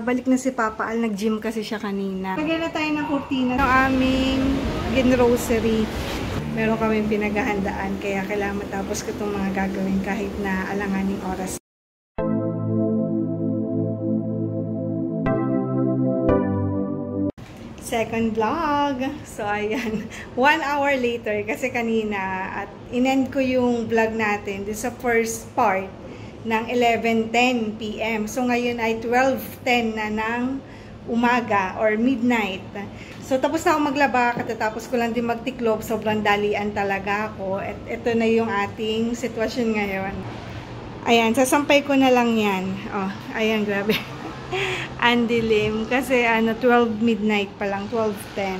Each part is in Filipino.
Balik na si Papa Al, nag-gym kasi siya kanina. Lagyan na tayo ng kurtina ng aming ginrocery. Meron kaming pinaghahandaan, kaya kailangan matapos ko itong mga gagawin kahit na alanganing oras. Second vlog. So, ayan. 1 hour later, kasi kanina, at in-end ko yung vlog natin dun sa first part ng 11:10 PM. So, ngayon ay 12:10 na ng umaga or midnight. So, tapos na ako maglaba, katatapos ko lang din magtiklop. Sobrang dalian talaga ako. At ito na yung ating sitwasyon ngayon. Ayan, sasampay ko na lang yan. Oh, ayan, grabe. Ang dilim. Kasi, 12 midnight pa lang. 12:10.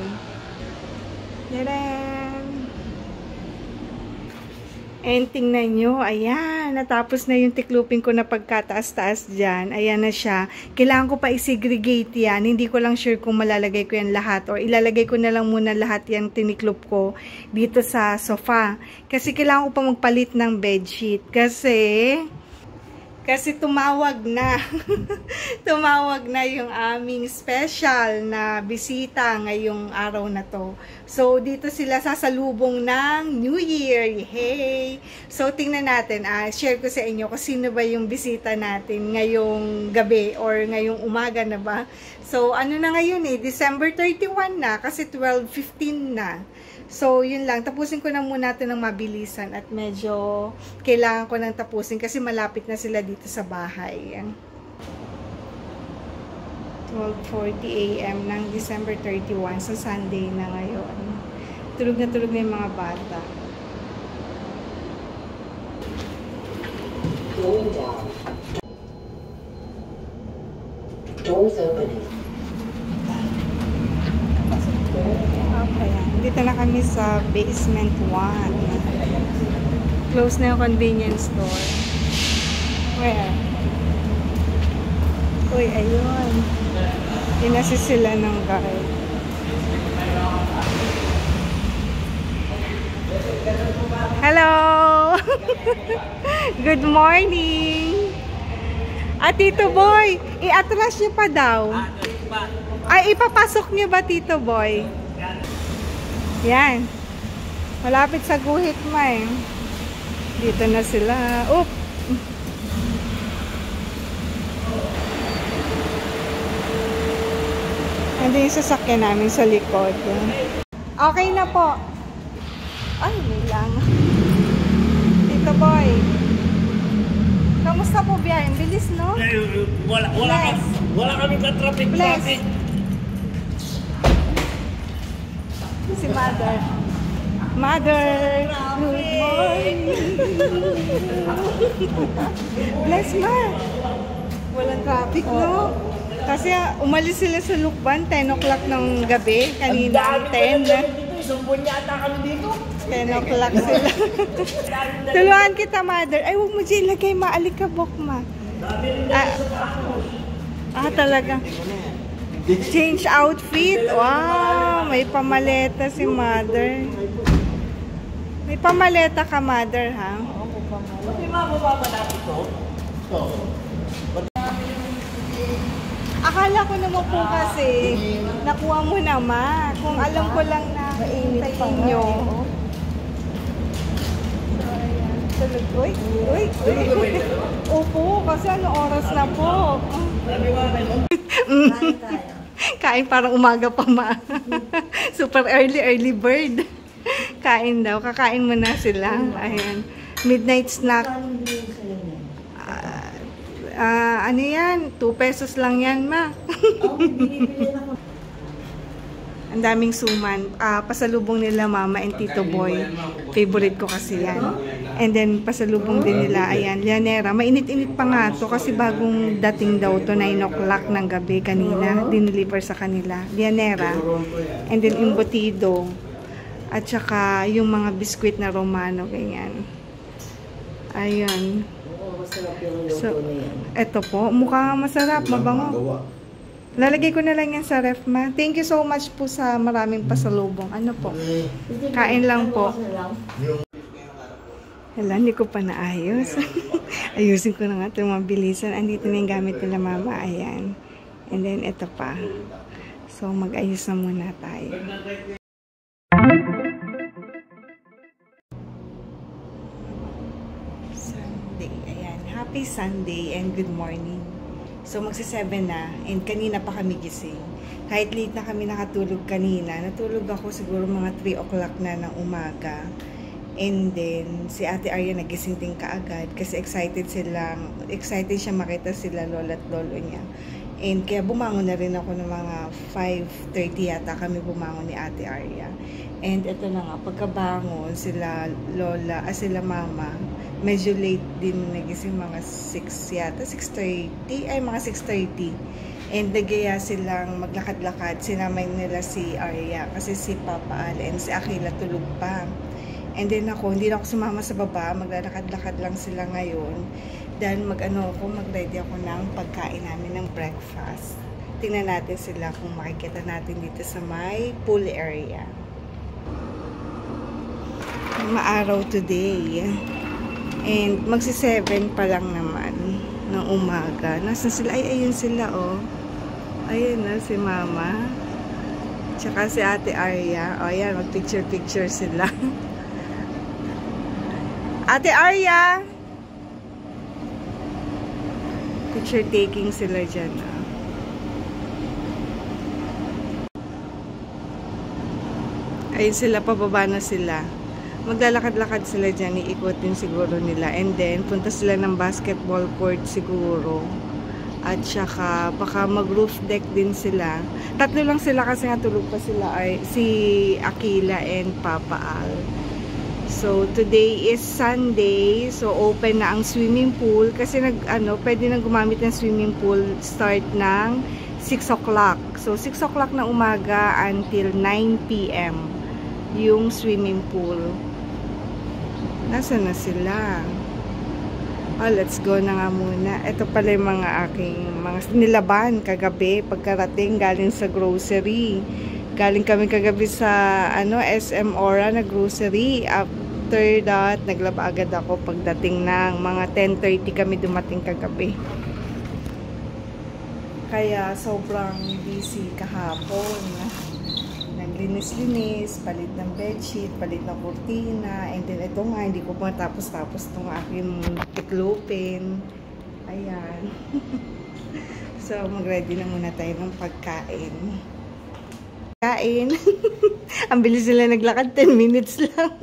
Yaran! And tingnan nyo, ayan, natapos na yung tiklupin ko na pagkataas-taas dyan. Ayan na siya. Kailangan ko pa i-segregate yan. Hindi ko lang sure kung malalagay ko yan lahat or ilalagay ko na lang muna lahat yan tiniklup ko dito sa sofa. Kasi kailangan ko pa magpalit ng bedsheet. Kasi tumawag na. Tumawag na yung aming special na bisita ngayong araw na to. So, dito sila sasalubong ng New Year. Hey! So, tingnan natin. Share ko sa inyo kung sino ba yung bisita natin ngayong gabi or ngayong umaga na ba. So, ano na ngayon December 31 na kasi 12:15 na. So, yun lang. Tapusin ko na muna ito ng mabilisan at medyo kailangan ko nang tapusin kasi malapit na sila dito sa bahay. 12:40 AM ng December 31 sa Sunday na ngayon. Tulog na yung mga bata. Going down. Doors opening. Okay. Dito na kami sa basement 1. Close na yung convenience store. Where? Uy, ayun. Inasi sila ng guard. Hello! Good morning! Tito Boy, i-atras niyo pa daw. Ay, ipapasok niyo ba, Tito Boy? Yan. Malapit sa guhit mo Dito na sila. Oop! Ando yung sasakyan namin sa likod. Okay na po. Ay, may lang. Tito Boy. Kamusta po biyahe? Bilis, no? Wala kami ka-traffic. Si Mother. Mother, good morning. Bless ma. Walang traffic, no? Kasi umalis sila sa Lukban, 10 o'clock ng gabi. Kanina, 10. Sumbon yata kami dito. 10 o'clock sila. Tuluan kita, Mother. Ay, huwag mo dyan ilagay, maalikabok, ma. Talaga. Change outfit. Wow, may pamaleta si Mother. May pamaleta ka, Mother, ha? Pati mababa natin ito. Akala ko naman po kasi nakuha mo na, ma. Kung alam ko lang na hintayin nyo. Uy. Opo, kasi ano oras na po. Kain parang umaga pa, ma. Super early bird. Kain daw. Kakain mo na sila. Ayan. Midnight snack. Ano yan? 2 pesos lang yan, ma. Ang daming suman. Pasalubong nila mama and Tito Boy. Favorite ko kasi yan. And then, pasalubong din nila, ayan, Llanera. Mainit-init pa nga to kasi bagong dating daw to 9 o'clock ng gabi kanina. Dineliver sa kanila. Llanera. And then, embutido. At saka, yung mga biskwit na Romano, ganyan. Ayun. So, eto po. Mukhang masarap, mabango. Lalagay ko na lang yan sa ref, ma. Thank you so much po sa maraming pasalubong. Ano po? Kain lang po. Hala, hindi ko pa naayos. Ayusin ko na nga ito mabilisan. Andito na yung gamit nila, mama. Ayan. And then, ito pa. So, mag-ayos na muna tayo. Sunday. Ayan. Happy Sunday and good morning. So, magsi-7 na. And kanina pa kami gising. Kahit late na kami nakatulog kanina. Natulog ako siguro mga 3 o'clock na ng umaga. And then, si Ate Arya nagising din kaagad kasi excited siya makita sila lola at lolo niya. And kaya bumangon na rin ako ng mga 5:30 yata kami bumangon ni Ate Arya. And ito na nga, pagkabangon sila lola, sila mama, medyo late din nagising mga 6 yata, 6:30, ay mga 6:30. And nagaya silang maglakad-lakad, sinamay nila si Arya kasi si Papa Al and si Akila tulog pa. And then ako, hindi na ako sumama sa baba, maglalakad-lakad lang sila ngayon. Then mag-ready ako ng pagkain namin ng breakfast. Tingnan natin sila kung makikita natin dito sa may pool area. Maaraw today. And magsi-7 pa lang naman ng umaga. Nasaan sila? Ay, ayun sila oh. Ayun na si Mama. Tsaka si Ate Arya. O yan, mag-picture-picture sila. Ate Arya! Picture taking sila dyan. Ayun sila, pababa na sila. Maglalakad-lakad sila dyan, iikutin siguro nila. And then, punta sila ng basketball court siguro. At saka, baka mag-roof deck din sila. 3 lang sila kasi nga tulog pa sila. Ay, si Akila and Papa Al. So, today is Sunday. So, open na ang swimming pool. Kasi pwede nang gumamit ng swimming pool start ng 6 o'clock. So, 6 o'clock na umaga until 9 p.m. yung swimming pool. Nasaan na sila? Oh, let's go na nga muna. Ito pala yung mga aking nilaban kagabi. Pagkarating galing sa grocery. Galing kami kagabi sa SM Ora na grocery. After that, naglaba agad ako pagdating ng mga 10:30 kami dumating kagabi. Kaya sobrang busy kahapon. Naglinis-linis, palit ng bedsheet, palit ng kurtina, and then ito nga, hindi ko pa tapos-tapos itong aking tiklopin. Ayan. So, mag-ready na muna tayo ng pagkain. Ang bilis sila naglakad, 10 minutes lang.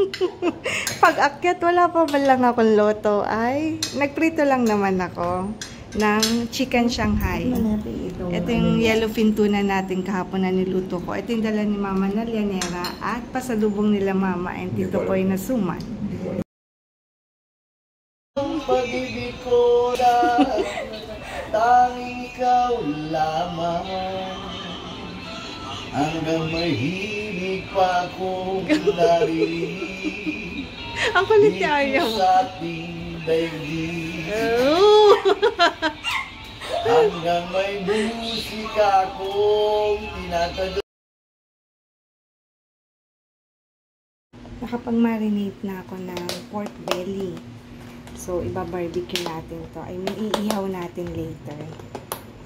Pag-akyat, wala pa ba lang akong loto. Ay, nagprito lang naman ako ng chicken Shanghai. Ito yung yellowfin tuna natin kahapon na niluto ko. Ito yung dala ni Mama na lianera at pasalubong nila Mama and Tito Poy na suman. Ang pag-ibig ko na tanging ikaw lamang. Hanggang may himig pa akong naririnig. Ang kulit ni Arya mo. Sa ating daigdig. Hanggang may musika akong tinatagod. Nakapag-marinate na ako ng pork belly. So, iba-barbecue natin to. I mean, iihaw natin later.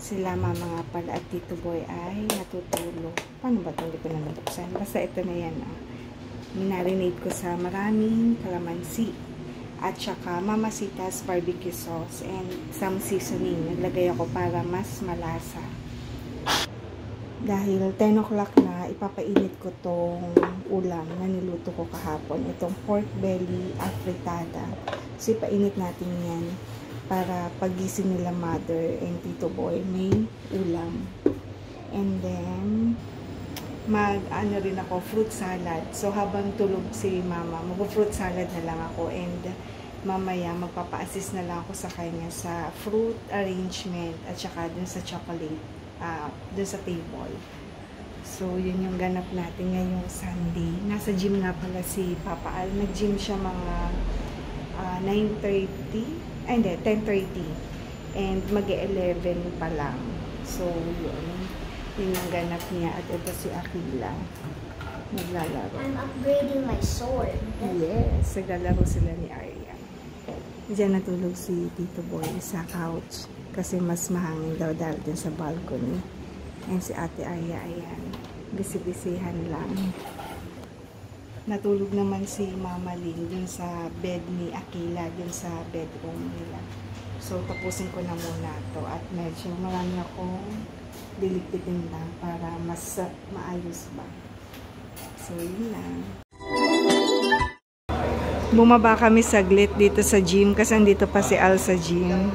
Sila Mama nga pala at Tito Boy ay natutulog. Paano ba ito? Hindi ko na nabuksan. Basta ito na yan. Minarinate ko sa maraming kalamansi. At saka Mamacita's barbecue sauce and some seasoning. Naglagay ako para mas malasa. Dahil 10 o'clock na, ipapainit ko tong ulam na niluto ko kahapon. Itong pork belly afritada. So, ipainit natin yan para pagising nila Mother and Tito Boy may ulam. And then rin ako fruit salad. So habang tulog si Mama, mag-fruit salad na lang ako and mamaya magpapa-assist na lang ako sa kanya sa fruit arrangement at saka dun sa chocolate dun sa table. So yun yung ganap natin ngayong Sunday. Nasa gym nga pala si Papa Al. Nag-gym siya mga 9:30 ay hindi, 10:30. And mag-11 pa lang. So, yun ang ganap niya. At ito si Akila. Naglalaro. I'm upgrading my sword. Yes, naglalaro sila ni Arya. Diyan natulog si Tito Boy sa couch. Kasi mas mahangin daw dahil dun sa balcony. And si Ate Aya, ayan. Bisi-bisihan lang. Natulog naman si Mama Lynn dun sa bed ni Akila, dun sa bedroom nila. So, tapusin ko na muna to. At medyo marami akong diligpitin lang para mas maayos ba. So, yun lang. Bumaba kami saglit dito sa gym kasi andito pa si Al sa gym.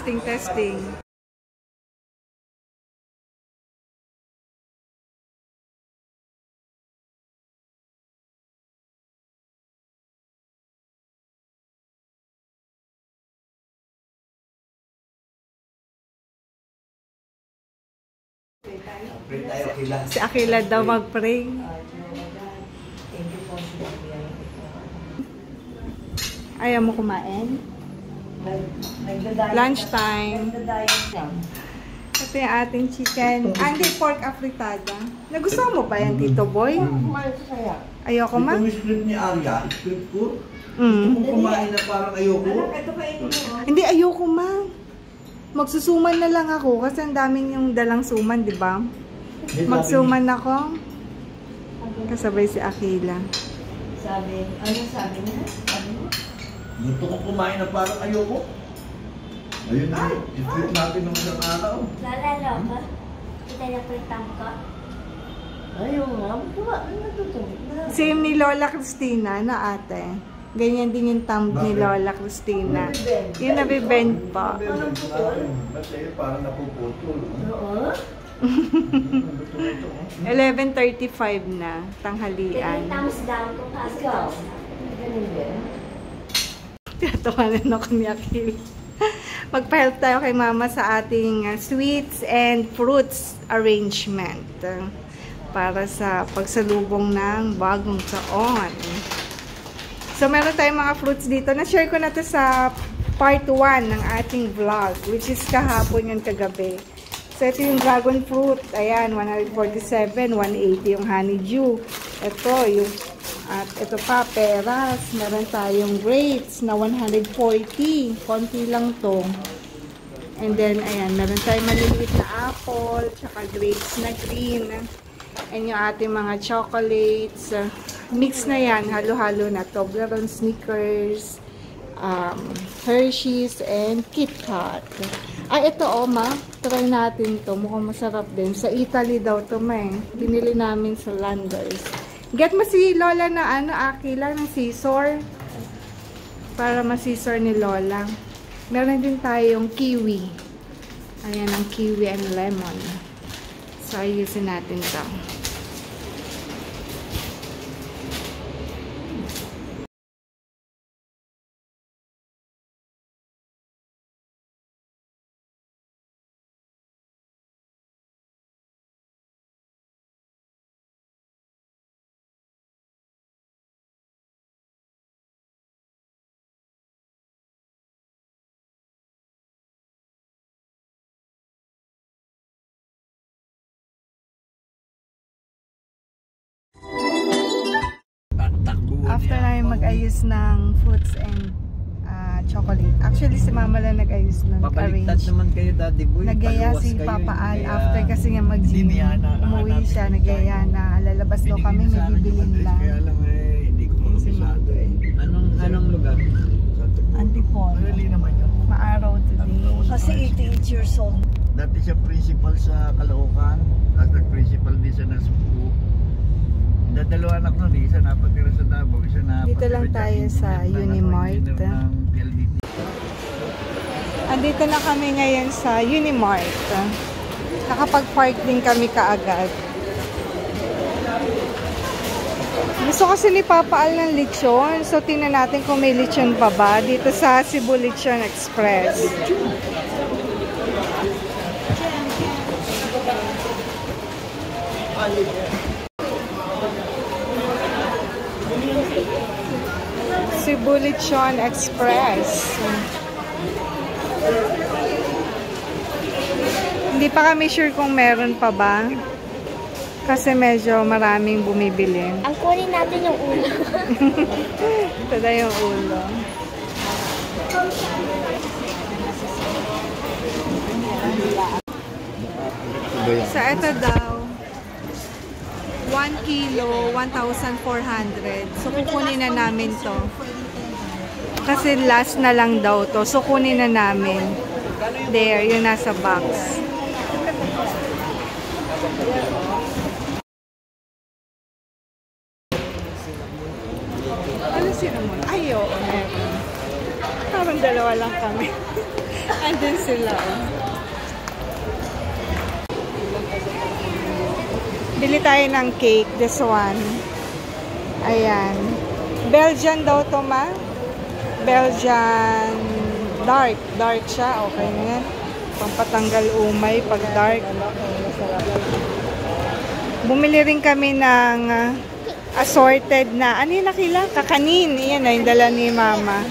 Testing. Pray tayo kila. Si Akila daw mag-pray. Ayaw mo kumain? Lunchtime. Ito yung ating chicken. Hindi, pork afritada. Nagustuhan mo ba yan, Tito Boy? Ayoko ma? Ito yung script ni Arya. Script ko. Mm. Kung kumain na parang ayoko. Hindi, ayoko ma. Magsusuman na lang ako kasi ang daming yung dalang suman, di ba? Magsuman ako. Kasabay si Akila. Ano sabi niya? Gusto kong kumain na parang ayoko. Ayun na, i-treat natin ng isang araw. Lalala ka? Kita na pritang ka? Ayaw nga. Diba? Ano natuto? Same ni Lola Cristina na ate. Ganyan din yung thumb ni Lola Cristina. Yung nabibend pa. Kasi parang napuputol. Oo. 11:35 na, tanghalian. Thumbs down kung Ikaw. pasok. Ganun din. Tatawanan ako ni Akil. Magpa-help tayo kay Mama sa ating sweets and fruits arrangement para sa pagsalubong ng bagong taon. So, meron tayong mga fruits dito. Na-share ko na to sa part 1 ng ating vlog, which is kahapon yung kagabi. So, ito yung dragon fruit. Ayan, 147, 180 yung honeydew. Ito, yung, at ito pa, peras. Meron tayong grapes na 140. Konti lang to. And then, ayan, meron tayong maliliit na apple, tsaka grapes na green. And yung ating mga chocolates. Mix na yan, halo-halo na. Toblerone, Snickers, Hershey's, and Kit Kat. Ay, ito ma. Try natin to. Mukhang masarap din. Sa Italy daw to Binili namin sa Landers. Get mo si Lola na Akila ng scissor. Para masisor ni Lola. Meron din tayong kiwi. Ayan ang kiwi and lemon. So, ayusin natin to. After namin mag-ayos ng fruits and chocolate. Actually, si Mama lang nag-ayos ng Papaliktad arrange. naman kayo, Daddy Boy. Nagaya Paluwas si kayo, Papa Al kaya after kasi nga mag-gym. Umuwi siya, nagaya na lalabas daw kami, may bibilin lang. Kaya lang hindi ko makabisado Anong lugar? Antipolo. Really naman yun. Maaraw today. Kasi 88 years old. Dati siya principal sa Caloocan, at nag-principal din sa Nasugbu. Dalawa anak nun, isa napatira sa Davao, isa napatira Dito lang tayo sa Unimart. Andito na kami ngayon sa Unimart. Nakapag-park din kami kaagad. Gusto kasi ni Papa Al ng lechon. So, tingnan natin kung may lechon pa ba dito sa Cebu Lechon Express. Cebu Lechon Express. Hindi pa kami sure kung meron pa ba. Kasi medyo maraming bumibili. Ang kunin natin yung ulo. Ito na yung ulo. Sa ito daw, 1 kilo, 1,400. So, kukunin na namin to. Kasi last na lang daw to. So, kunin na namin. There, yung nasa box. Ano cinnamon? Ay, oo, meron. Parang dalawa lang kami. Andun sila, oh. Bili tayo ng cake, this one. Ayan. Belgian daw to, ma? Belgian dark. Dark siya. Okay na yan. Pampatanggal umay pag dark. Bumili rin kami ng assorted na, ano yung nakila? Kakanin. Iyan na yung dala ni mama.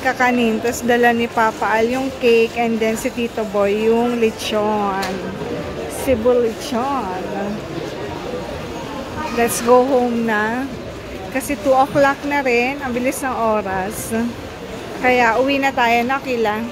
Kakanin. Tapos dala ni Papa Al yung cake. And then si Tito Boy yung lechon. Cebu lechon. Let's go home na. Kasi 2 o'clock na rin. Ang bilis ng oras. Kaya uwi na tayo, Nakila.